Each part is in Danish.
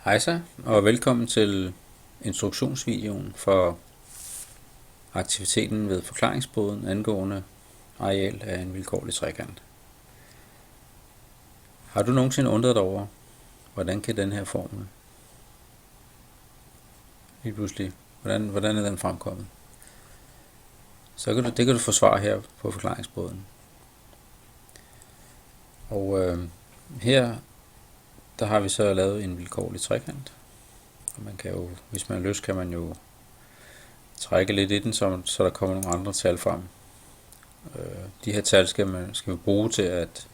Hejsa, og velkommen til instruktionsvideoen for aktiviteten ved forklaringsboden angående areal af en vilkårlig trekant. Har du nogensinde undret dig over, hvordan kan den her formel lige pludselig, hvordan er den fremkommet? Så det kan du få svar her på forklaringsboden. Og her der har vi så lavet en vilkårlig trekant. Og man kan jo, hvis man har lyst, kan man jo trække lidt i den, så der kommer nogle andre tal frem. De her tal skal vi bruge til at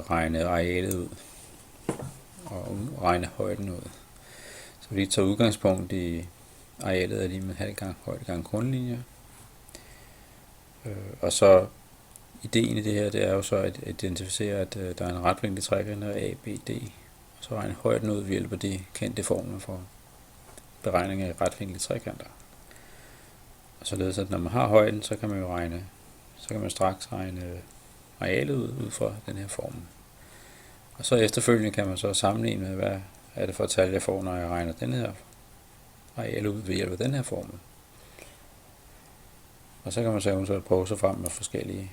regne arealet ud og regne højden ud. Så vi tager udgangspunkt i arealet er lige med halv gang højde gange grundlinje. Og så ideen i det her, det er jo så at identificere, at der er en retvinklet trekant A, B, D, og så regne højden ud ved hjælp af de kendte formler for beregning af retvinklede trekanter. Og således at når man har højden, så kan man straks regne arealet ud fra den her formel. Og så efterfølgende kan man så sammenligne med, hvad er det for et tal, jeg får, når jeg regner den her areal ud ved hjælp af den her formel. Og så kan man så eventuelt prøve sig frem med forskellige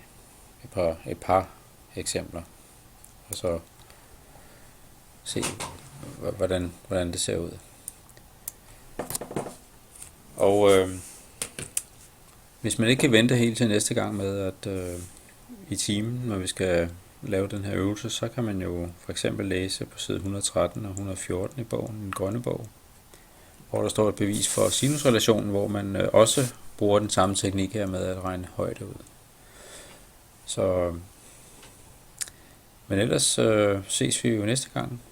et par eksempler, og så se, hvordan det ser ud. Og hvis man ikke kan vente helt til næste gang med, at i timen, når vi skal lave den her øvelse, så kan man jo for eksempel læse på side 113 og 114 i bogen, den grønne bog, hvor der står et bevis for sinusrelationen, hvor man også bruger den samme teknik her med at regne højde ud. Så, men ellers ses vi jo næste gang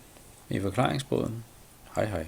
i forklaringsboden. Hej hej.